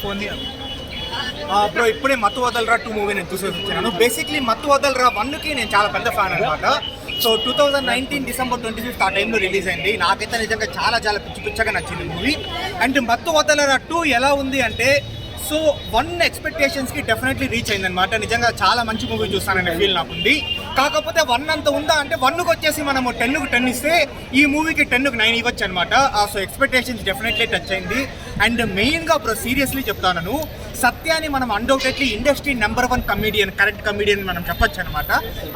Phone bro ఇప్పుడే మత్తు వదలరా 2 movie నేను చూసి వచ్చాను. బేసిక్లీ మత్తు వదలరా 1కి నేను చాలా పెద్ద ఫ్యాన్ అనమాట. సో 2019 December 25 ఆ టైంలో రిలీజ్ అయింది. నాకైతే నిజంగా చాలా చాలా పిచ్చగా నచ్చింది మూవీ. అండ్ మత్తు వదలరా 2 ఎలా ఉంది అంటే సో 1 ఎక్స్పెక్టేషన్స్కి డెఫినెట్లీ రీచ్ అయిందనమాట. నిజంగా చాలా మంచి మూవీ చూస్తాననే ఫీల్ నాకుంది. కాకపోతే 1 అంత ఉందా అంటే 1కి వచ్చేసి మనము 10కి 10 ఇస్తే ఈ మూవీకి 10కి 9 ఇవ్వచ్చు అనమాట. సో ఎక్స్పెక్టేషన్స్ డెఫినెట్లీ టచ్ అయింది. అండ్ మెయిన్గా బ్రో సీరియస్లీ చెప్తాను, సత్యాని మనం undoubtedly industry number 1 comedian, correct comedian మనం చెప్పొచ్చు అనమాట.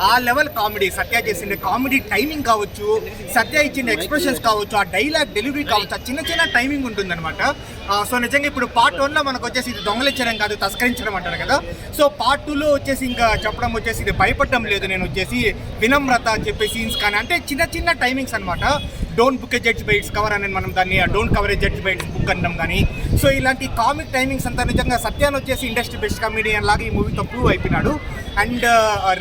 ఆ లెవెల్ కామెడీ సత్య చేసిండే కామెడీ టైమింగ్ కావచ్చు, సత్య ఇచ్చిన ఎక్స్ప్రెషన్స్ కావచ్చు, ఆ డైలాగ్ డెలివరీ కావచ్చు, ఆ చిన్న చిన్న టైమింగ్ ఉంటుందన్నమాట. సో నిజంగా ఇప్పుడు పార్ట్ 1లో మనకు వచ్చేసి ఇది దొంగలించడం కాదు తస్కరించడం అంటారు కదా. సో పార్ట్ 2లో వచ్చేసి ఇంకా చెప్పడం వచ్చేసి ఇది భయపడడం లేదు, నేను వచ్చేసి వినమ్రత అని చెప్పే సీన్స్ కానీ అంటే చిన్న చిన్న టైమింగ్స్ అనమాట. Don't book a judge by its cover అనేది మనం దాన్ని don't cover a judge by its book అనడం కానీ. సో ఇలాంటి కామిక్ టైమింగ్స్ అంతా నిజంగా సత్యాన్ని వచ్చేసి ఇండస్ట్రీ బెస్ట్ కమెడియన్ లాగా ఈ మూవీతో ప్రూవ్ అయిపోయినాడు. అండ్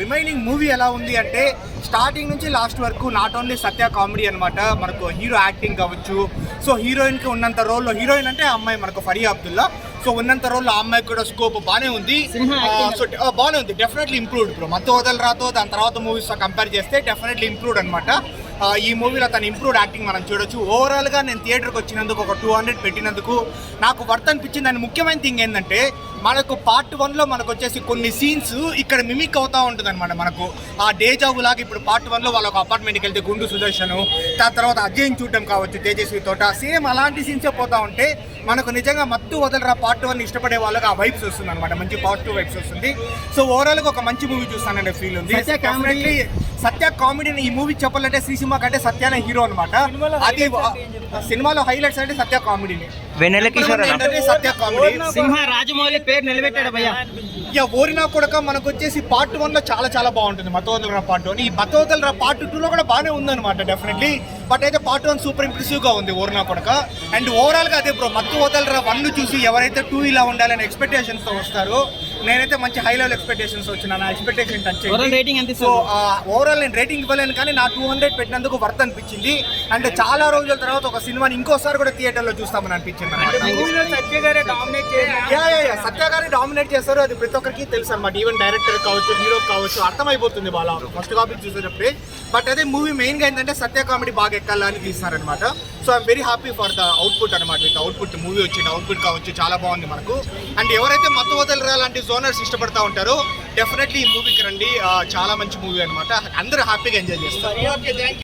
రిమైనింగ్ మూవీ ఎలా ఉంది అంటే స్టార్టింగ్ నుంచి లాస్ట్ వరకు నాట్ ఓన్లీ సత్య కామెడీ అనమాట. మనకు హీరో యాక్టింగ్ కావచ్చు, సో హీరోయిన్కి ఉన్నంత రోల్లో, హీరోయిన్ అంటే అమ్మాయి మనకు ఫరియా అబ్దుల్లా, సో ఉన్నంత రోల్లో ఆ అమ్మాయికి కూడా స్కోప్ బాగానే ఉంది. సో బాగానే ఉంది, డెఫినెట్లీ ఇంప్రూవ్డ్ బ్రో. మత్తు వదలరాతో దాని తర్వాత మూవీస్తో కంపేర్ చేస్తే డెఫినెట్లీ ఇంప్రూవ్డ్ అనమాట. ఈ మూవీలో తన ఇంప్రూవ్డ్ యాక్టింగ్ మనం చూడొచ్చు. ఓవరాల్గా నేను థియేటర్కి వచ్చినందుకు ఒక 200 పెట్టినందుకు నాకు వర్త్ అనిపించింది. అండ్ ముఖ్యమైన థింగ్ ఏంటంటే మనకు పార్ట్ 1లో మనకు వచ్చేసి కొన్ని సీన్స్ ఇక్కడ మిమిక్ అవుతూ ఉంటుంది అనమాట. మనకు ఆ డేజావు లాగా ఇప్పుడు పార్ట్ 1లో వాళ్ళ ఒక అపార్ట్మెంట్కి వెళ్తే గుండు సుదర్శను, దాని తర్వాత అజయ్ని చూడడం కావచ్చు, తేజస్వి తోట, సేమ్ అలాంటి సీన్సే పోతూ ఉంటే మనకు నిజంగా మత్తు వదలరా పార్ట్ 1 ఇష్టపడే వాళ్ళకి ఆ వైబ్స్ వస్తుంది అనమాట, మంచి పాజిటివ్ వైబ్స్ వస్తుంది. సో ఓవరాల్గా ఒక మంచి మూవీ చూస్తాననే ఫీల్ ఉంది. సత్య కామెడీని ఈ మూవీ చెప్పాలంటే శ్రీసింహ కంటే సత్యానే హీరో అనమాట. అది సినిమాలో హైలైట్స్ అంటే సత్య కామెడీని, సత్య కామెడీ. సింహ రాజమౌళి పేరు నిలబెట్టాడు భయ్యా. ఇక ఓరినా కూడా మనకు వచ్చేసి పార్ట్ 1లో చాలా చాలా బాగుంటుంది మత్తు వదలరా పార్ట్ 1. ఈ మత్తు వదలరా పార్ట్ 2లో కూడా బాగానే ఉందన్నమాట డెఫినెట్లీ. బట్ అయితే పార్ట్ 1 సూపర్ ఇంప్రెసివ్గా ఉంది ఓరినా కొడక. అండ్ ఓవరాల్గా అదే బ్రో, మత్తు వదలరా 1 చూసి ఎవరైతే 2 ఇలా ఉండాలని ఎక్స్పెక్టేషన్స్తో వస్తారో, నేనైతే మంచి హై లెవెల్ ఎక్స్పెక్టేషన్స్ వచ్చిన నా ఎక్స్పెక్టేషన్ టచ్ అయ్యింది. సో ఓవరాల్ నేను రేటింగ్ ఇవ్వలేను కానీ నా 200 పెట్టినందుకు వర్త్ అనిపించింది. అంటే చాలా రోజుల తర్వాత ఒక సినిమాని ఇంకోసారి కూడా థియేటర్లో చూస్తామని అనిపించింది. సత్య గారే డామినేట్ చేస్తారు, అది ప్రతి ఒక్కరికి తెలుసు అనమాట. ఈవెన్ డైరెక్టర్ కావచ్చు, హీరో కావచ్చు, అర్థమైపోతుంది వాళ్ళ ఫస్ట్ కాపీ చూసేటప్పుడే. బట్ అదే మూవీ మెయిన్గా ఏంటంటే సత్య కామెడీ బాగా ఎక్కాలని తీస్తారనమాట. So I'm very happy for the output అనమాట. విత్ అవుట్పుట్ మూవీ వచ్చింది, అవుట్పుట్ కావచ్చు చాలా బాగుంది మనకు. అండ్ ఎవరైతే మత్తు వదలరా లాంటి జోనర్స్ ఇష్టపడతా ఉంటారో డెఫినెట్లీ ఈ మూవీకి రండి, చాలా మంచి మూవీ అనమాట. అందరూ హ్యాపీగా ఎంజాయ్ చేస్తారు.